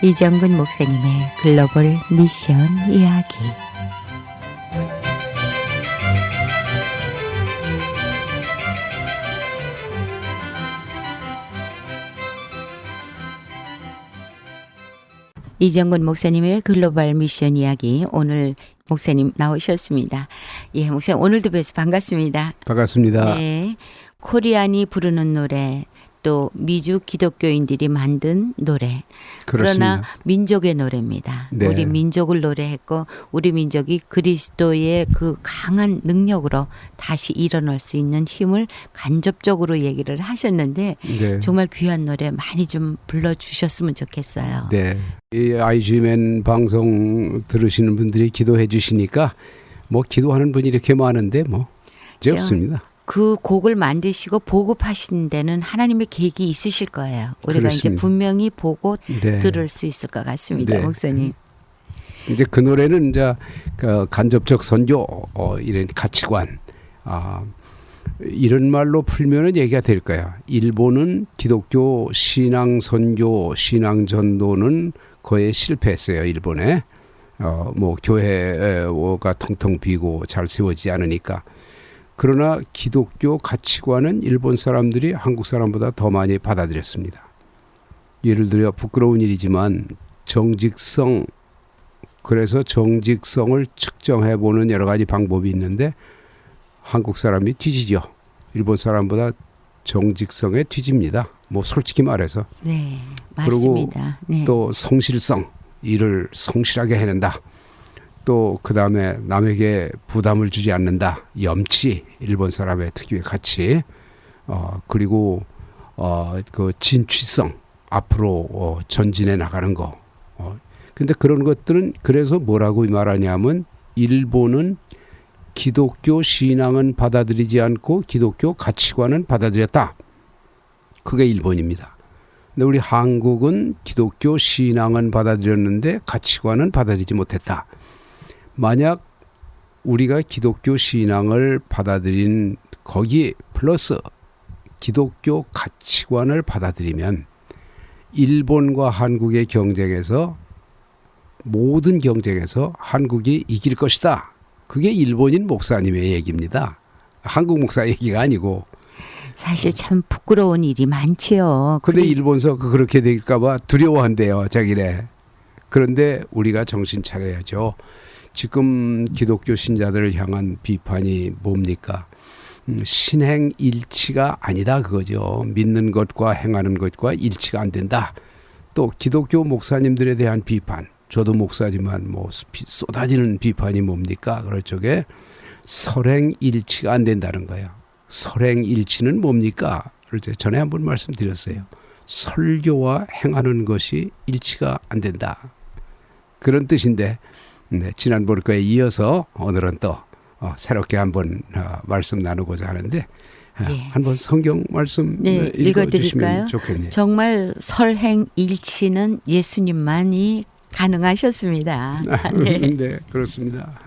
이정근 목사님의 글로벌 미션 이야기. 이정근 목사님의 글로벌 미션 이야기, 오늘 목사님 나오셨습니다. 예, 목사님 오늘도 뵈서 반갑습니다. 반갑습니다. 네, 코리안이 부르는 노래, 또 미주 기독교인들이 만든 노래. 그렇습니다. 그러나 민족의 노래입니다. 네. 우리 민족을 노래했고 우리 민족이 그리스도의 그 강한 능력으로 다시 일어날 수 있는 힘을 간접적으로 얘기를 하셨는데 네. 정말 귀한 노래 많이 좀 불러주셨으면 좋겠어요. 네. 이 IG맨 방송 들으시는 분들이 기도해 주시니까 뭐 기도하는 분이 이렇게 많은데 뭐 이제 없습니다. 그 곡을 만드시고 보급하신 데는 하나님의 계획이 있으실 거예요. 우리가 그렇습니다. 이제 분명히 보고 네. 들을 수 있을 것 같습니다. 네. 목사님. 이제 그 노래는 이제 그 간접적 선교 이런 가치관 이런 말로 풀면은 얘기가 될 거야. 일본은 기독교 신앙 선교, 신앙 전도는 거의 실패했어요. 일본에 뭐 교회가 텅텅 비고 잘 세워지지 않으니까. 그러나 기독교 가치관은 일본 사람들이 한국 사람보다 더 많이 받아들였습니다. 예를 들어 부끄러운 일이지만 정직성, 그래서 정직성을 측정해보는 여러 가지 방법이 있는데 한국 사람이 뒤지죠. 일본 사람보다 정직성에 뒤집니다. 뭐 솔직히 말해서. 네, 맞습니다. 그리고 네. 또 성실성, 일을 성실하게 해낸다. 또 그다음에 남에게 부담을 주지 않는다. 염치, 일본 사람의 특유의 가치. 그리고 그 진취성, 앞으로 전진해 나가는 거. 근데 그런 것들은 그래서 뭐라고 말하냐면 일본은 기독교 신앙은 받아들이지 않고 기독교 가치관은 받아들였다. 그게 일본입니다. 근데 우리 한국은 기독교 신앙은 받아들였는데 가치관은 받아들이지 못했다. 만약 우리가 기독교 신앙을 받아들인 거기 플러스 기독교 가치관을 받아들이면 일본과 한국의 경쟁에서 모든 경쟁에서 한국이 이길 것이다. 그게 일본인 목사님의 얘기입니다. 한국 목사 얘기가 아니고. 사실 참 부끄러운 일이 많지요. 근데 일본서 그렇게 될까 봐 두려워한대요. 자기네. 그런데 우리가 정신 차려야죠. 지금 기독교 신자들을 향한 비판이 뭡니까? 신행일치가 아니다 그거죠. 믿는 것과 행하는 것과 일치가 안 된다. 또 기독교 목사님들에 대한 비판. 저도 목사지만 뭐 쏟아지는 비판이 뭡니까? 그럴 적에 설행일치가 안 된다는 거예요. 설행일치는 뭡니까? 전에 한번 말씀드렸어요. 설교와 행하는 것이 일치가 안 된다. 그런 뜻인데 네, 지난번 거에 이어서 오늘은 또 새롭게 한번 말씀 나누고자 하는데 예. 한번 성경 말씀 읽어드릴까요? 좋겠네요. 정말 설행일치는 예수님만이 가능하셨습니다. 네. 네, 그렇습니다.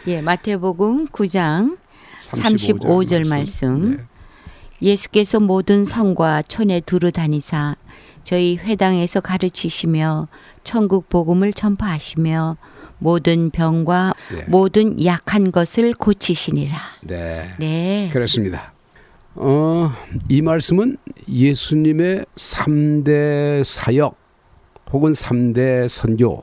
예, 마태복음 9장 35절 말씀. 네. 예수께서 모든 성과 촌에 두루 다니사 저희 회당에서 가르치시며 천국 복음을 전파하시며 모든 병과 네. 모든 약한 것을 고치시니라. 네. 네. 그렇습니다. 이 말씀은 예수님의 3대 사역 혹은 3대 선교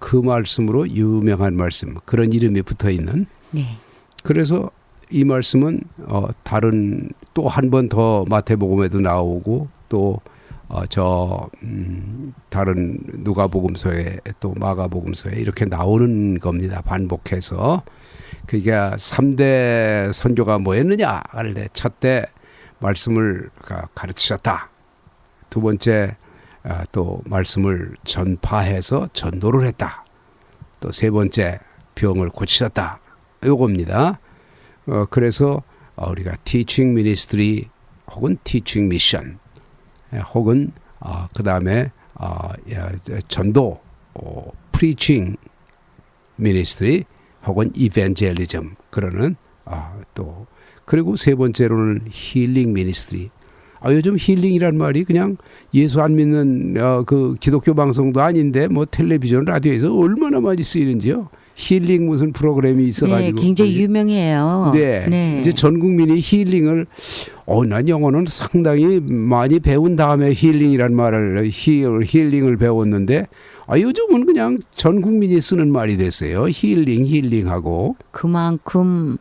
그 말씀으로 유명한 말씀, 그런 이름이 붙어 있는. 네. 그래서 이 말씀은 다른 또 한 번 더 마태복음에도 나오고 또 다른 누가복음서에 또 마가복음서에 이렇게 나오는 겁니다. 반복해서. 그러니까 3대 선교가 뭐였느냐 할 때 첫째 말씀을 가르치셨다. 두 번째 또 말씀을 전파해서 전도를 했다. 또 세 번째 병을 고치셨다. 요겁니다. 그래서 우리가 teaching ministry 혹은 teaching mission 혹은 그 다음에 전도 preaching ministry 혹은 evangelism 그러는 또 그리고 세 번째로는 healing ministry 요즘 힐링이란 말이 그냥 예수 안 믿는 그 기독교 방송도 아닌데 뭐 텔레비전 라디오에서 얼마나 많이 쓰이는지요. 힐링 무슨 프로그램이 있어가지고. 네, 굉장히 유명해요. 네. 이제 전 국민이 힐링을 난 영어는 상당히 많이 배운 다음에 힐링이란 말을 힐링을 배웠는데 요즘은 그냥 전 국민이 쓰는 말이 됐어요. 힐링하고. 그만큼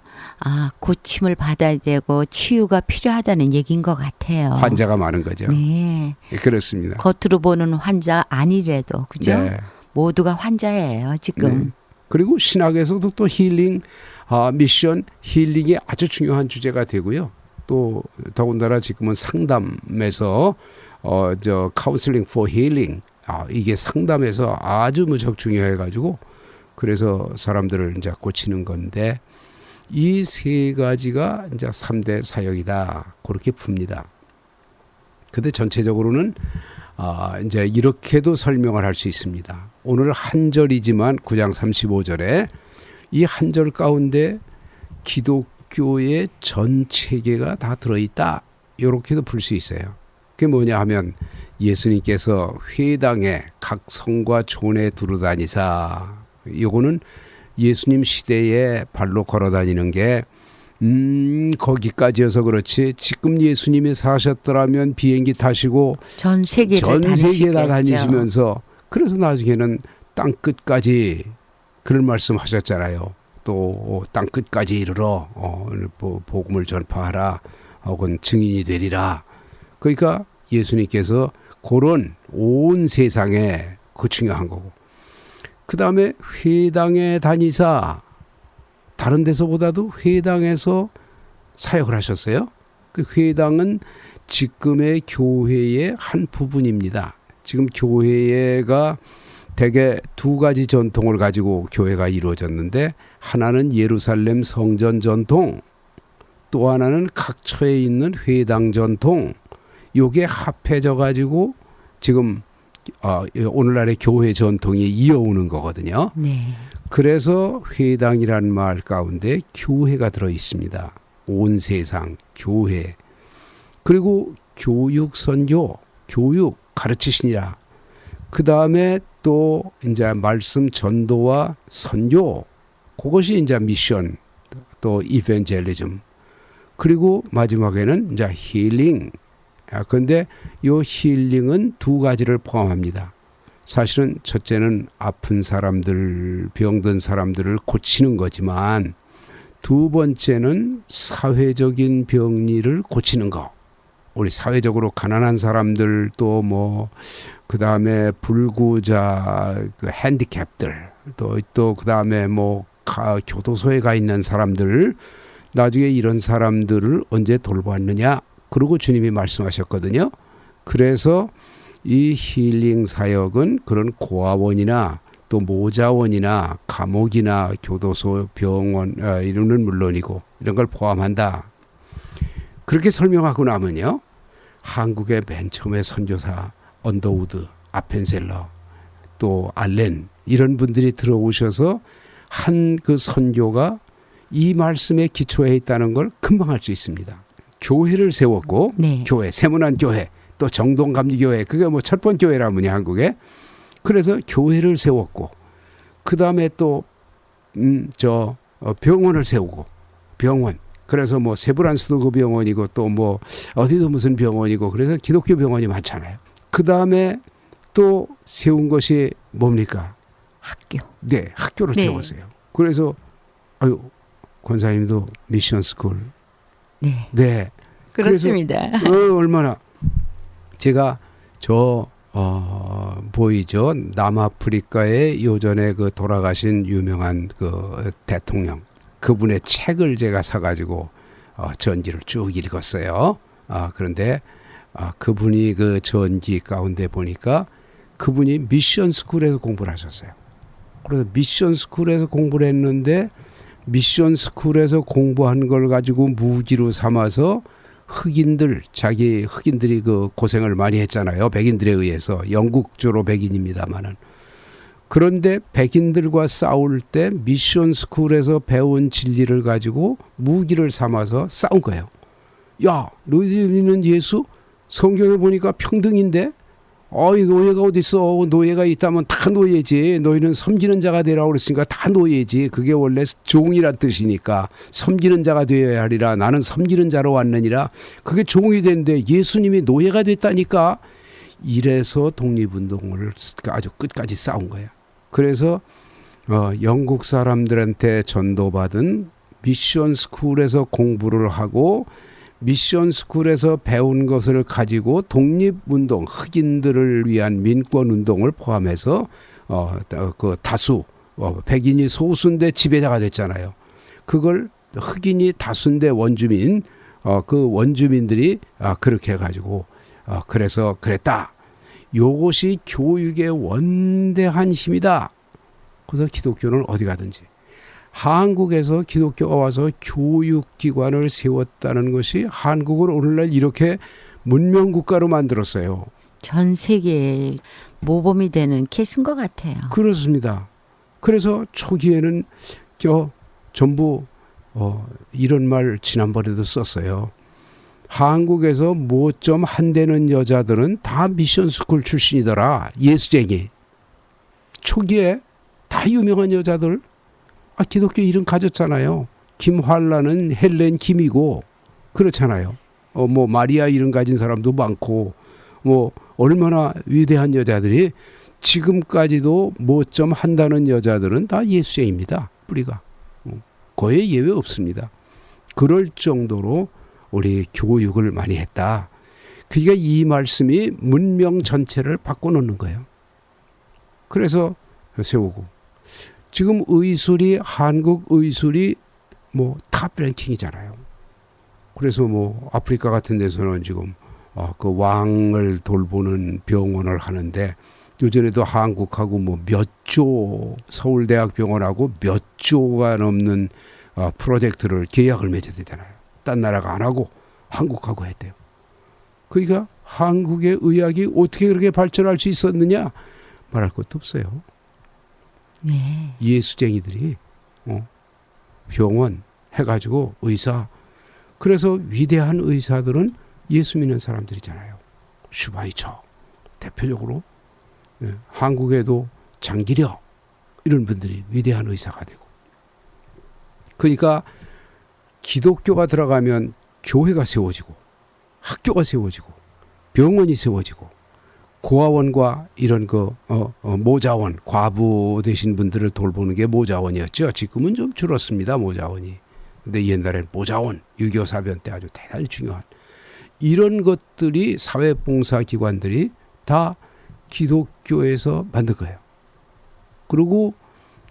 고침을 받아야 되고 치유가 필요하다는 얘기인 것 같아요. 환자가 많은 거죠. 네. 그렇습니다. 겉으로 보는 환자 아니래도 그죠? 네. 모두가 환자예요 지금. 네. 그리고 신학에서도 또 힐링 미션 힐링이 아주 중요한 주제가 되고요. 또 더군다나 지금은 상담에서 카운슬링 포 힐링 이게 상담에서 아주 무척 중요해가지고 그래서 사람들을 이제 고치는 건데 이 세 가지가 이제 3대 사역이다 그렇게 풉니다. 근데 전체적으로는 이제 이렇게도 설명을 할 수 있습니다. 오늘 한 절이지만 9장 35절에 이 한 절 가운데 기독교의 전 체계가 다 들어있다. 이렇게도 풀 수 있어요. 그게 뭐냐 하면 예수님께서 회당에 각 성과 촌에 두루다니사 이거는 예수님 시대에 발로 걸어다니는 게 거기까지여서 그렇지 지금 예수님이 사셨더라면 비행기 타시고 전 세계 다 다니시면서 그래서 나중에는 땅 끝까지 그런 말씀 하셨잖아요. 또 땅 끝까지 이르러 복음을 전파하라 혹은 증인이 되리라. 그러니까 예수님께서 그런 온 세상에 그 중요한 거고 그 다음에 회당에 다니사 다른 데서보다도 회당에서 사역을 하셨어요. 그 회당은 지금의 교회의 한 부분입니다. 지금 교회가 대개 두 가지 전통을 가지고 교회가 이루어졌는데 하나는 예루살렘 성전 전통 또 하나는 각처에 있는 회당 전통 요게 합해져 가지고 지금 오늘날의 교회 전통이 이어오는 거거든요. 네. 그래서 회당이란 말 가운데 교회가 들어 있습니다. 온 세상 교회. 그리고 교육 선교, 교육 가르치시니라. 그 다음에 또 이제 말씀 전도와 선교. 그것이 이제 미션, 또 이벤젤리즘. 그리고 마지막에는 이제 힐링. 그런데 이 힐링은 두 가지를 포함합니다. 사실은 첫째는 아픈 사람들, 병든 사람들을 고치는 거지만 두 번째는 사회적인 병리를 고치는 거. 우리 사회적으로 가난한 사람들 또 그다음에 불구자 그 핸디캡들 또 그다음에 교도소에 가 있는 사람들 나중에 이런 사람들을 언제 돌보았느냐? 그러고 주님이 말씀하셨거든요. 그래서 이 힐링 사역은 그런 고아원이나 또 모자원이나 감옥이나 교도소, 병원 이런은 물론이고 이런 걸 포함한다. 그렇게 설명하고 나면요. 한국의 맨 처음에 선교사 언더우드, 아펜셀러, 또 알렌 이런 분들이 들어오셔서 한 그 선교가 이 말씀에 기초해 있다는 걸 금방 알 수 있습니다. 교회를 세웠고 네. 교회, 세문안 교회, 또 정동감리교회 그게 첫 번 교회라면요 한국에. 그래서 교회를 세웠고 그 다음에 또 병원을 세우고 병원. 그래서 세브란스도 그 병원이고 또 어디도 무슨 병원이고 그래서 기독교 병원이 많잖아요. 그 다음에 또 세운 것이 뭡니까? 학교. 네, 학교를 네. 세웠어요. 그래서 권사님도 미션 스쿨. 네. 네. 그렇습니다. 얼마나 제가 보이죠? 남아프리카의 요전에 그 돌아가신 유명한 그 대통령. 그분의 책을 제가 사가지고 전기를 쭉 읽었어요. 그런데 그분이 그 전기 가운데 보니까 그분이 미션 스쿨에서 공부를 하셨어요. 그래서 미션 스쿨에서 공부를 했는데 미션 스쿨에서 공부한 걸 가지고 무기로 삼아서 흑인들이 그 고생을 많이 했잖아요. 백인들에 의해서 영국조로 백인입니다만은. 그런데 백인들과 싸울 때 미션 스쿨에서 배운 진리를 가지고 무기를 삼아서 싸운 거예요. 야, 너희들이 믿는 예수 성경에 보니까 평등인데 어이 노예가 어디 있어? 노예가 있다면 다 노예지. 너희는 섬기는 자가 되라고 그랬으니까 다 노예지. 그게 원래 종이란 뜻이니까 섬기는 자가 되어야 하리라. 나는 섬기는 자로 왔느니라. 그게 종이 되는데 예수님이 노예가 됐다니까. 이래서 독립운동을 아주 끝까지 싸운 거야. 그래서 영국 사람들한테 전도받은 미션 스쿨에서 공부를 하고 미션 스쿨에서 배운 것을 가지고 독립운동, 흑인들을 위한 민권운동을 포함해서 그 다수 백인이 소수인데 지배자가 됐잖아요. 그걸 흑인이 다수인데 원주민, 그 원주민들이 그렇게 해가지고 그래서 그랬다. 요것이 교육의 원대한 힘이다. 그래서 기독교는 어디 가든지. 한국에서 기독교가 와서 교육기관을 세웠다는 것이 한국을 오늘날 이렇게 문명국가로 만들었어요. 전 세계에 모범이 되는 케이스인 것 같아요. 그렇습니다. 그래서 초기에는 전부 이런 말 지난번에도 썼어요. 한국에서 모점 한 대는 여자들은 다 미션스쿨 출신이더라. 예수쟁이. 초기에 다 유명한 여자들 기독교 이름 가졌잖아요. 김환란은 헬렌 김이고 그렇잖아요. 뭐 마리아 이름 가진 사람도 많고 뭐 얼마나 위대한 여자들이 지금까지도 모점 한다는 여자들은 다 예수쟁입니다. 뿌리가. 거의 예외 없습니다. 그럴 정도로 우리 교육을 많이 했다. 그러니까 이 말씀이 문명 전체를 바꿔놓는 거예요. 그래서 세우고 지금 의술이 한국 의술이 뭐 탑 랭킹이잖아요. 그래서 뭐 아프리카 같은 데서는 지금 그 왕을 돌보는 병원을 하는데 요전에도 한국하고 뭐 몇 조 서울대학병원하고 몇 조가 넘는 프로젝트를 계약을 맺어야 되잖아요. 딴 나라가 안 하고 한국하고 했대요. 그러니까 한국의 의학이 어떻게 그렇게 발전할 수 있었느냐 말할 것도 없어요. 네. 예수쟁이들이 병원 해가지고 의사. 그래서 위대한 의사들은 예수 믿는 사람들이잖아요. 슈바이처 대표적으로. 한국에도 장기려 이런 분들이 위대한 의사가 되고. 그러니까 기독교가 들어가면 교회가 세워지고 학교가 세워지고 병원이 세워지고 고아원과 이런 모자원, 과부 되신 분들을 돌보는 게 모자원이었죠. 지금은 좀 줄었습니다. 모자원이. 근데 옛날에는 모자원, 6.25 사변 때 아주 대단히 중요한 이런 것들이 사회봉사기관들이 다 기독교에서 만든 거예요. 그리고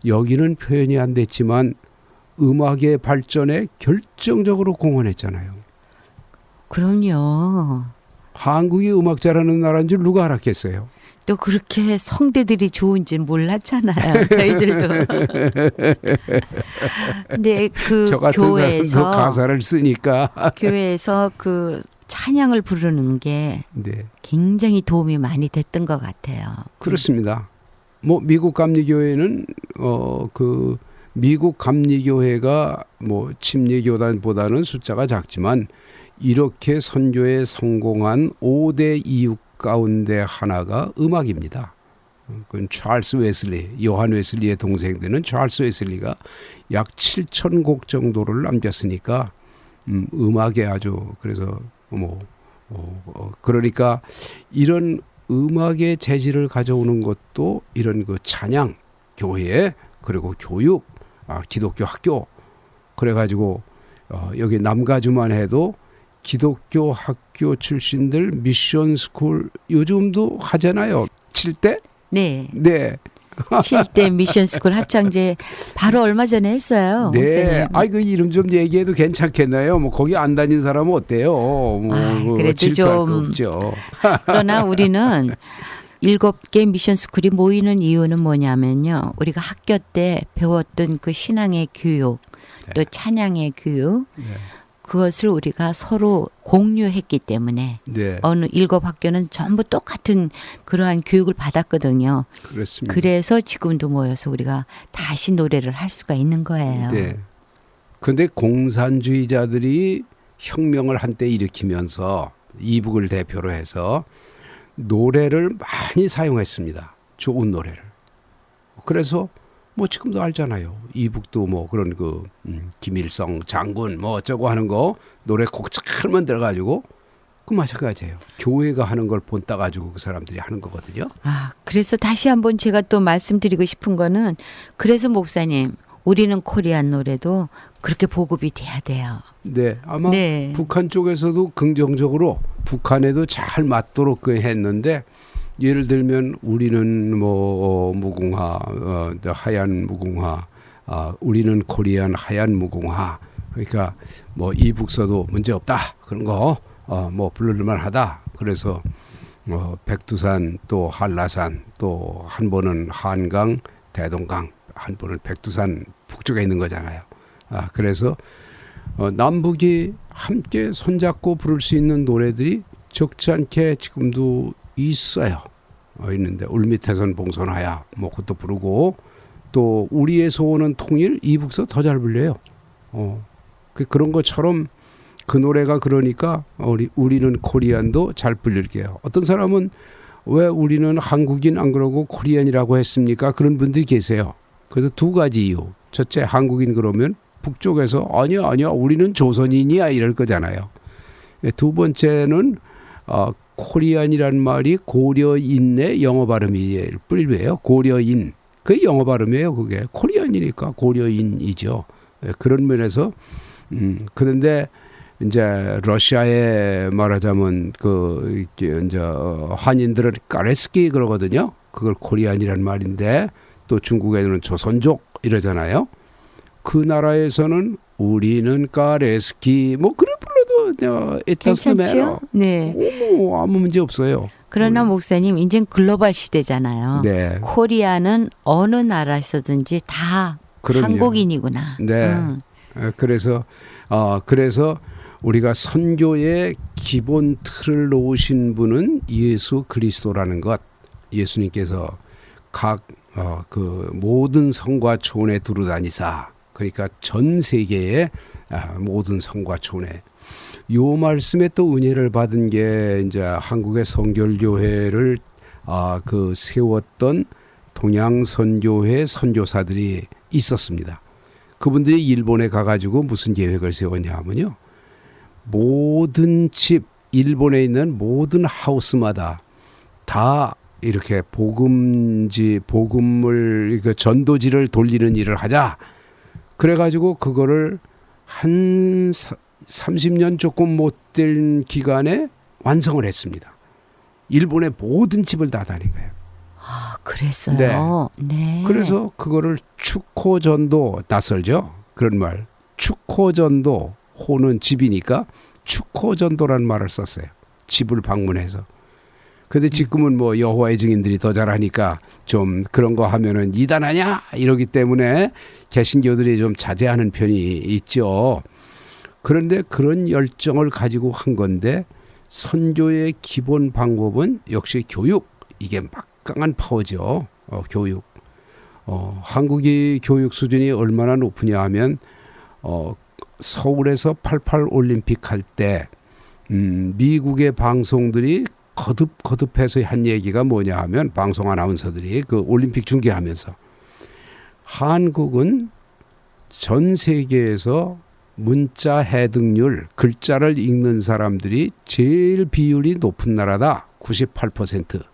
여기는 표현이 안 됐지만 음악의 발전에 결정적으로 공헌했잖아요. 그럼요. 한국이 음악 잘하는 나라인 줄 누가 알았겠어요. 또 그렇게 성대들이 좋은지는 몰랐잖아요. 저희들도. 근데 그 저 같은 교회에서 사람도 가사를 쓰니까 교회에서 그 찬양을 부르는 게 네. 굉장히 도움이 많이 됐던 것 같아요. 그렇습니다. 뭐 미국 감리교회는 그 미국 감리교회가 뭐 침례교단보다는 숫자가 작지만 이렇게 선교에 성공한 5대 이유 가운데 하나가 음악입니다. 그건 찰스 웨슬리, 요한 웨슬리의 동생 되는 찰스 웨슬리가 약 7,000곡 정도를 남겼으니까 음악에 아주 그래서 그러니까 이런 음악의 재질을 가져오는 것도 이런 그 찬양, 교회 그리고 교육, 기독교 학교 그래가지고 여기 남가주만 해도 기독교 학교 출신들 미션 스쿨 요즘도 하잖아요. 7대? 네. 네. 7대 미션 스쿨 합창제 바로 얼마 전에 했어요. 네. 그 이름 좀 얘기해도 괜찮겠나요? 뭐 거기 안 다닌 사람은 어때요? 그래도 질투할 거 좀 없죠. 그러나 우리는 7개 미션 스쿨이 모이는 이유는 뭐냐면요. 우리가 학교 때 배웠던 그 신앙의 교육, 또 찬양의 교육, 네. 그것을 우리가 서로 공유했기 때문에 네. 어느 7학교는 전부 똑같은 그러한 교육을 받았거든요. 그렇습니다. 그래서 지금도 모여서 우리가 다시 노래를 할 수가 있는 거예요. 네. 근데 공산주의자들이 혁명을 한때 일으키면서 이북을 대표로 해서 노래를 많이 사용했습니다. 좋은 노래를. 그래서 뭐 지금도 알잖아요. 이북도 뭐 그런 그 김일성 장군 뭐 어쩌고 하는 거 노래 곡 잘 만들어가지고 그 마찬가지예요. 교회가 하는 걸 본따 가지고 그 사람들이 하는 거거든요. 아, 그래서 다시 한번 제가 또 말씀드리고 싶은 거는 그래서 목사님 우리는 코리안 노래도 그렇게 보급이 돼야 돼요. 네, 아마 네. 북한 쪽에서도 긍정적으로 북한에도 잘 맞도록 그 했는데 예를 들면 우리는 뭐 무궁화, 하얀 무궁화, 우리는 코리안 하얀 무궁화. 그러니까 뭐 이북서도 문제 없다 그런 거 뭐 부를만 하다. 그래서 백두산 또 한라산 또 한 번은 한강 대동강 한 번은 백두산 북쪽에 있는 거잖아요. 그래서 남북이 함께 손잡고 부를 수 있는 노래들이 적지 않게 지금도 있어요. 있는데 울밑에선 봉선하야 뭐 그것도 부르고 또 우리의 소원은 통일 이북서 더 잘 불려요. 그런 것처럼 그 노래가 그러니까 우리는 코리안도 잘 불릴게요. 어떤 사람은 왜 우리는 한국인 안 그러고 코리안이라고 했습니까? 그런 분들이 계세요. 그래서 두 가지 이유. 첫째, 한국인 그러면 북쪽에서 아니야 우리는 조선인이야 이럴 거잖아요. 두 번째는 코리안이란 말이 고려인의 영어 발음이 뿔이에요. 고려인. 그 영어 발음이에요. 그게 코리안이니까 고려인이죠. 그런 면에서 그런데 이제 러시아에 말하자면 그 이제 한인들은 까레스키 그러거든요. 그걸 코리안이란 말인데 또 중국에는 조선족 이러잖아요. 그 나라에서는 우리는 까레스키 뭐 그래 불러도 괜찮죠? 네. 아무 문제 없어요. 그러나 목사님 이젠 글로벌 시대잖아요. 네. 코리아는 어느 나라에서든지 다 그럼요. 한국인이구나. 네. 그래서 우리가 선교의 기본 틀을 놓으신 분은 예수 그리스도라는 것. 예수님께서 각 그 모든 성과 촌에 두루다니사. 그러니까 전 세계의 모든 성과 촌에 요 말씀에 또 은혜를 받은 게 이제 한국의 성결교회를 그 세웠던 동양선교회 선교사들이 있었습니다. 그분들이 일본에 가가지고 무슨 계획을 세웠냐면요. 모든 집, 일본에 있는 모든 하우스마다 다 이렇게 복음을, 전도지를 돌리는 일을 하자. 그래가지고 그거를 한 30년 조금 못 된 기간에 완성을 했습니다. 일본의 모든 집을 다 다닌 거예요. 아, 그랬어요. 네. 그래서 그거를 축호전도 낯설죠. 그런 말. 축호전도 호는 집이니까 축호전도라는 말을 썼어요. 집을 방문해서. 근데 지금은 뭐 여호와의 증인들이 더 잘하니까 좀 그런 거 하면은 이단 아냐 이러기 때문에 개신교들이 좀 자제하는 편이 있죠. 그런데 그런 열정을 가지고 한 건데 선교의 기본 방법은 역시 교육. 이게 막강한 파워죠. 교육. 한국의 교육 수준이 얼마나 높으냐 하면 서울에서 88 올림픽 할 때 미국의 방송들이 거듭해서 한 얘기가 뭐냐 하면 방송 아나운서들이 그 올림픽 중계하면서 한국은 전 세계에서 문자 해득률, 글자를 읽는 사람들이 제일 비율이 높은 나라다. 98%.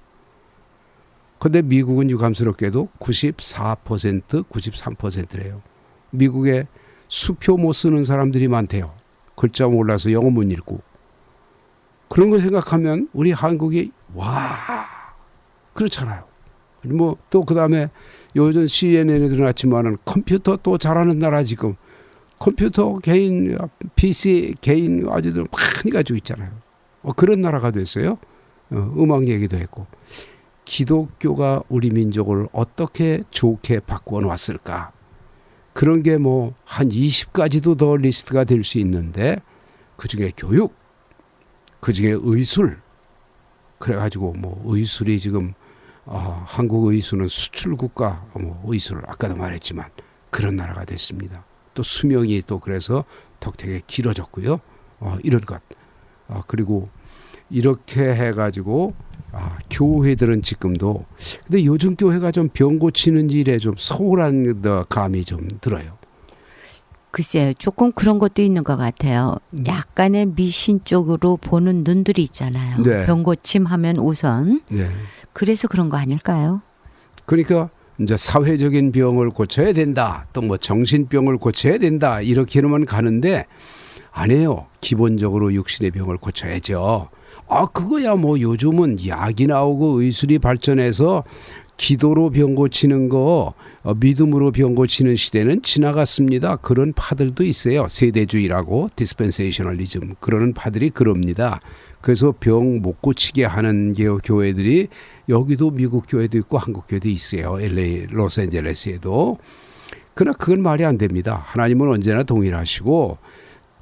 근데 미국은 유감스럽게도 94%, 93%래요. 미국에 수표 못 쓰는 사람들이 많대요. 글자 몰라서 영어 못 읽고. 그런 거 생각하면 우리 한국이 그렇잖아요. 뭐 또 그다음에 요즘 CNN에 들어났지만은 컴퓨터 또 잘하는 나라 지금 컴퓨터 개인 PC 개인 아주들 많이 가지고 있잖아요. 그런 나라가 됐어요. 음악 얘기도 했고 기독교가 우리 민족을 어떻게 좋게 바꾸어 놨을까? 그런 게 뭐 한 20가지도 더 리스트가 될 수 있는데 그중에 교육, 그중에 의술. 그래가지고 뭐 의술이 지금 한국 의술은 수출 국가 의술 아까도 말했지만 그런 나라가 됐습니다. 또 수명이 또 그래서 덕택에 길어졌고요. 이런 것. 그리고 이렇게 해가지고 교회들은 지금도 근데 요즘 교회가 좀 병 고치는 일에 좀 소홀한 감이 좀 들어요. 글쎄요, 조금 그런 것도 있는 것 같아요. 약간의 미신 쪽으로 보는 눈들이 있잖아요. 네. 병고침 하면 우선. 네. 그래서 그런 거 아닐까요? 그러니까 이제 사회적인 병을 고쳐야 된다. 또 뭐 정신병을 고쳐야 된다. 이렇게만 가는데 아니에요. 기본적으로 육신의 병을 고쳐야죠. 그거야 뭐 요즘은 약이 나오고 의술이 발전해서 기도로 병 고치는 거, 믿음으로 병 고치는 시대는 지나갔습니다. 그런 파들도 있어요. 세대주의라고 디스펜세이셔널리즘 그러는 파들이 그럽니다. 그래서 병 못 고치게 하는 교회들이 여기도 미국 교회도 있고 한국 교회도 있어요. LA, 로스앤젤레스에도. 그러나 그건 말이 안 됩니다. 하나님은 언제나 동일하시고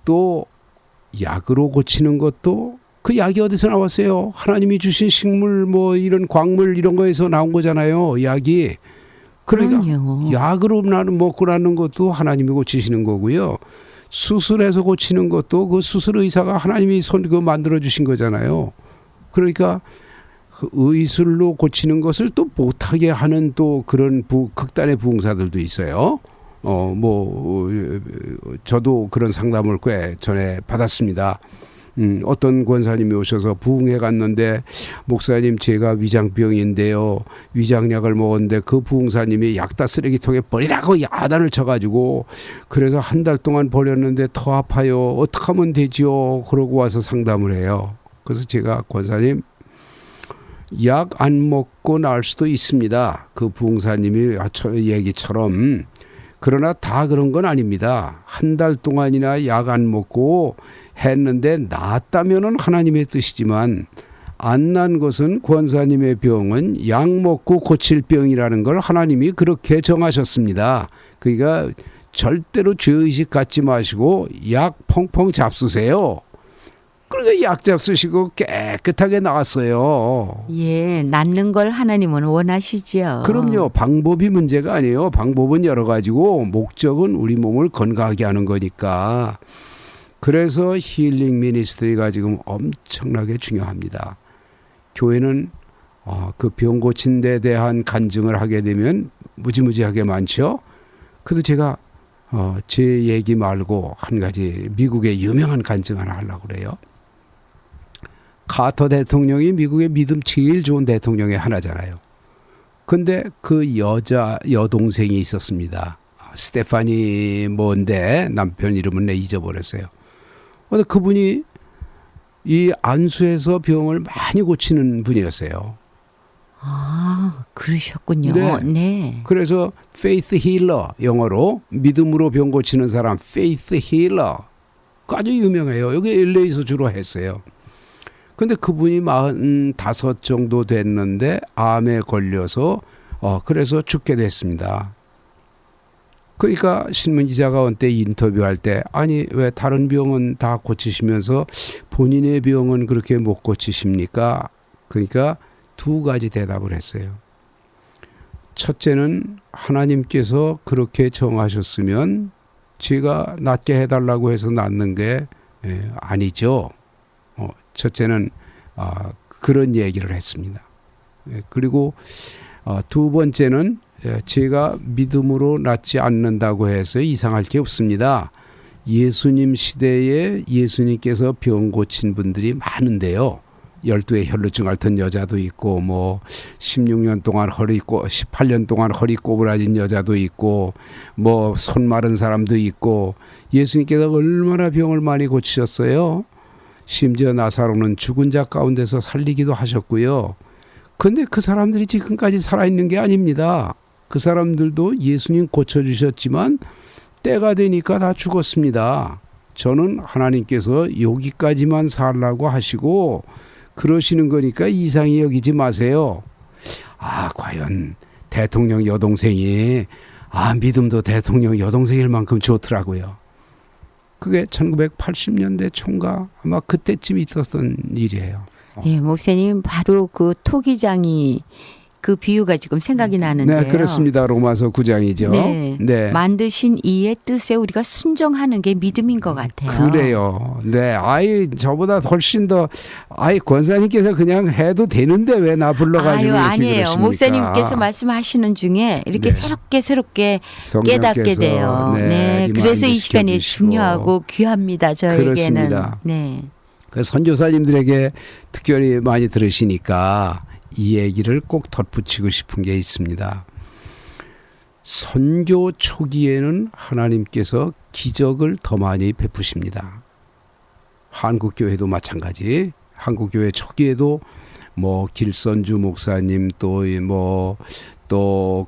또 약으로 고치는 것도 그 약이 어디서 나왔어요? 하나님이 주신 식물 뭐 이런 광물 이런 거에서 나온 거잖아요. 약이. 그러니까 그럼요. 약으로 나는 먹고 나는 것도 하나님이 고치시는 거고요. 수술해서 고치는 것도 그 수술 의사가 하나님이 만들어 주신 거잖아요. 그러니까 의술로 고치는 것을 또 못하게 하는 또 그런 극단의 부흥사들도 있어요. 저도 그런 상담을 꽤 전에 받았습니다. 어떤 권사님이 오셔서 부흥회 갔는데 목사님 제가 위장병인데요. 위장약을 먹었는데 그 부흥사님이 약다 쓰레기통에 버리라고 야단을 쳐가지고 그래서 한 달 동안 버렸는데 더 아파요. 어떻게 하면 되지요? 그러고 와서 상담을 해요. 그래서 제가 권사님 약 안 먹고 나을 수도 있습니다. 그 부흥사님이 얘기처럼. 그러나 다 그런 건 아닙니다. 한 달 동안이나 약 안 먹고 했는데 낫다면은 하나님의 뜻이지만 안 난 것은 권사님의 병은 약 먹고 고칠 병이라는 걸 하나님이 그렇게 정하셨습니다. 그러니까 절대로 죄의식 갖지 마시고 약 펑펑 잡수세요. 그러니까 약 잡수시고 깨끗하게 나왔어요. 예, 낫는 걸 하나님은 원하시지요. 그럼요. 방법이 문제가 아니에요. 방법은 여러 가지고 목적은 우리 몸을 건강하게 하는 거니까. 그래서 힐링 미니스트리가 지금 엄청나게 중요합니다. 교회는 그 병 고친 데 대한 간증을 하게 되면 무지무지하게 많죠. 그래도 제가 제 얘기 말고 한 가지 미국의 유명한 간증 하나 하려고 그래요. 카터 대통령이 미국의 믿음 제일 좋은 대통령의 하나잖아요. 근데 그 여동생이 있었습니다. 스테파니 뭔데 남편 이름은 내 잊어버렸어요. 근데 그분이 이 안수에서 병을 많이 고치는 분이었어요. 그러셨군요. 네. 네. 그래서 faith healer 영어로 믿음으로 병 고치는 사람 faith healer 아주 유명해요. 여기 LA에서 주로 했어요. 근데 그분이 45 정도 됐는데 암에 걸려서 그래서 죽게 됐습니다. 그러니까 신문 기자가 언때 인터뷰할 때 아니 왜 다른 병은 다 고치시면서 본인의 병은 그렇게 못 고치십니까? 그러니까 두 가지 대답을 했어요. 첫째는 하나님께서 그렇게 정하셨으면 제가 낫게 해달라고 해서 낫는 게 아니죠. 첫째는 그런 얘기를 했습니다. 그리고 두 번째는 제가 믿음으로 낫지 않는다고 해서 이상할 게 없습니다. 예수님 시대에 예수님께서 병 고친 분들이 많은데요. 12의 혈루증 앓던 여자도 있고 16년 동안 18년 동안 허리 꼬부라진 여자도 있고 손 마른 사람도 있고 예수님께서 얼마나 병을 많이 고치셨어요. 심지어 나사로는 죽은 자 가운데서 살리기도 하셨고요. 근데 그 사람들이 지금까지 살아있는 게 아닙니다. 그 사람들도 예수님 고쳐주셨지만 때가 되니까 다 죽었습니다. 저는 하나님께서 여기까지만 살라고 하시고 그러시는 거니까 이상히 여기지 마세요. 과연 대통령 여동생이 믿음도 대통령 여동생일 만큼 좋더라고요. 그게 1980년대 총각 아마 그때쯤 있었던 일이에요. 예, 목사님 바로 그 토기장이 그 비유가 지금 생각이 나는데요. 네, 그렇습니다. 로마서 9장이죠. 네. 네. 만드신 이의 뜻에 우리가 순종하는 게 믿음인 것 같아요. 그래요. 네, 아이 저보다 훨씬 더 아이 권사님께서 그냥 해도 되는데 왜 나 불러가지고 아유, 이렇게 아니에요. 그러십니까? 목사님께서 말씀하시는 중에 이렇게 네. 새롭게 성령께서, 깨닫게 돼요. 네, 그래서 이 시간이 시켜주시고. 중요하고 귀합니다. 저에게는. 그렇습니다. 네. 그 선교사님들에게 특별히 많이 들으시니까 이 얘기를 꼭 덧붙이고 싶은 게 있습니다. 선교 초기에는 하나님께서 기적을 더 많이 베푸십니다. 한국교회도 마찬가지. 한국교회 초기에도 뭐 길선주 목사님 또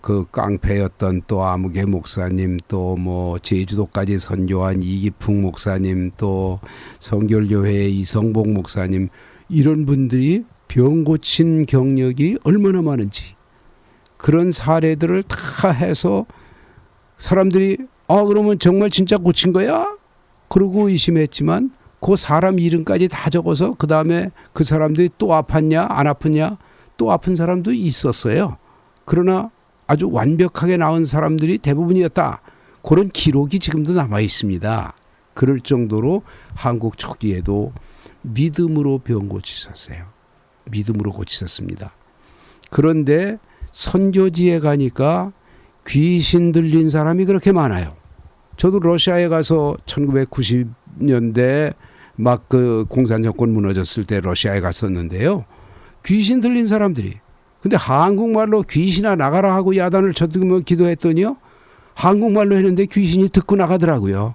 그 깡패였던 또 아무개 목사님 또 뭐 제주도까지 선교한 이기풍 목사님 또 성결교회의 이성복 목사님 이런 분들이 병 고친 경력이 얼마나 많은지 그런 사례들을 다 해서 사람들이 그러면 정말 진짜 고친 거야? 그러고 의심했지만 그 사람 이름까지 다 적어서 그 다음에 그 사람들이 또 아팠냐 안 아프냐 또 아픈 사람도 있었어요. 그러나 아주 완벽하게 나은 사람들이 대부분이었다. 그런 기록이 지금도 남아 있습니다. 그럴 정도로 한국 초기에도 믿음으로 병 고치셨어요. 믿음으로 고치셨습니다. 그런데 선교지에 가니까 귀신 들린 사람이 그렇게 많아요. 저도 러시아에 가서 1990년대 막 그 공산 정권 무너졌을 때 러시아에 갔었는데요. 귀신 들린 사람들이 근데 한국말로 귀신아 나가라 하고 야단을 쳐들며 기도했더니요. 한국말로 했는데 귀신이 듣고 나가더라고요.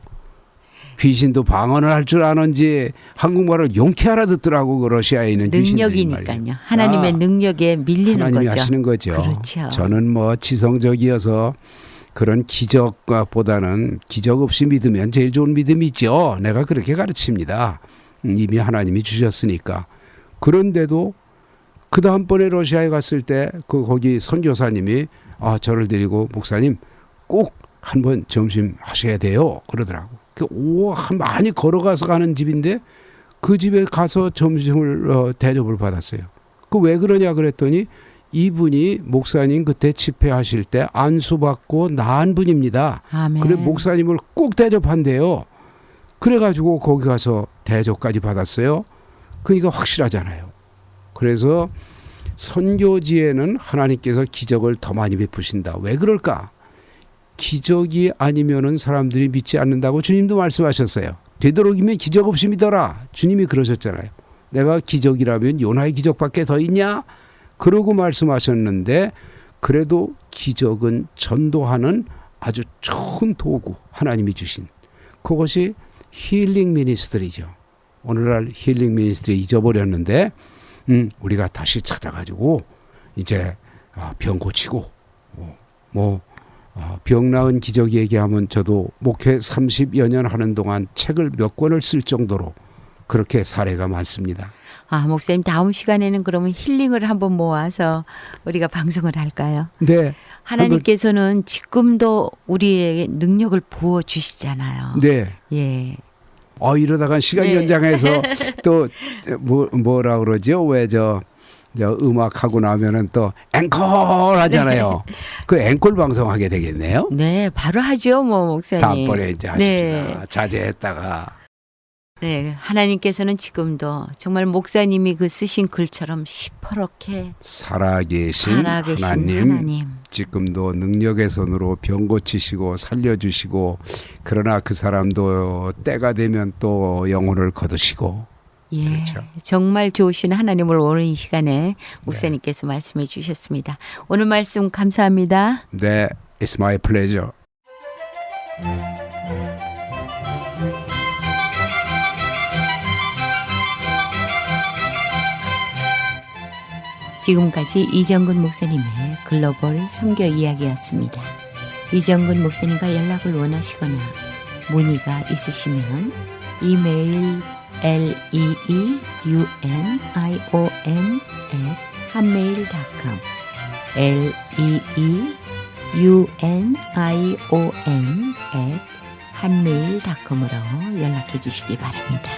귀신도 방언을 할 줄 아는지 한국말을 용케 알아듣더라고. 그 러시아에 있는 귀신들이 말이에요. 능력이니까요. 하나님의 능력에 밀리는 하나님이 거죠. 하시는 거죠. 그렇죠. 저는 뭐 지성적이어서 그런 기적보다는 기적 없이 믿으면 제일 좋은 믿음이죠. 내가 그렇게 가르칩니다. 이미 하나님이 주셨으니까. 그런데도 그 다음번에 러시아에 갔을 때 거기 선교사님이 저를 데리고 목사님 꼭 한번 점심 하셔야 돼요. 그러더라고. 많이 걸어가서 가는 집인데 그 집에 가서 점심을 대접을 받았어요. 그 왜 그러냐 그랬더니 이분이 목사님 그때 집회하실 때 안수받고 나은 분입니다. 아멘. 그래 목사님을 꼭 대접한대요. 그래가지고 거기 가서 대접까지 받았어요. 그러니까 확실하잖아요. 그래서 선교지에는 하나님께서 기적을 더 많이 베푸신다. 왜 그럴까? 기적이 아니면은 사람들이 믿지 않는다고 주님도 말씀하셨어요. 되도록이면 기적 없이 믿어라. 주님이 그러셨잖아요. 내가 기적이라면 요나의 기적밖에 더 있냐? 그러고 말씀하셨는데 그래도 기적은 전도하는 아주 좋은 도구 하나님이 주신 그것이 힐링 미니스트리죠. 오늘날 힐링 미니스트리 잊어버렸는데 우리가 다시 찾아가지고 이제 병 고치고 병 나은 기적 얘기하면 저도 목회 30여 년 하는 동안 책을 몇 권을 쓸 정도로 그렇게 사례가 많습니다. 목사님 다음 시간에는 그러면 힐링을 한번 모아서 우리가 방송을 할까요? 네. 하나님께서는 지금도 우리에게 능력을 부어 주시잖아요. 네. 예. 이러다가 시간 네. 연장해서 또 뭐라 그러죠? 왜 저 음악하고 나면은 또 앵콜 하잖아요. 네. 그 앵콜 방송하게 되겠네요. 네, 바로 하죠, 목사님. 다음번에 이제 하십시다. 네. 자제했다가. 네, 하나님께서는 지금도 정말 목사님이 그 쓰신 글처럼 시퍼렇게 살아계신 하나님 지금도 능력의 손으로 병 고치시고 살려주시고 그러나 그 사람도 때가 되면 또 영혼을 거두시고 예, 그렇죠. 정말 좋으신 하나님을 오늘 이 시간에 목사님께서 말씀해 주셨습니다. 오늘 말씀 감사합니다. 네, it's my pleasure. 지금까지 이정근 목사님의 글로벌 선교 이야기였습니다. 이정근 목사님과 연락을 원하시거나 문의가 있으시면 이메일 leeunion@hanmail.com leeunion@hanmail.com으로 연락해 주시기 바랍니다.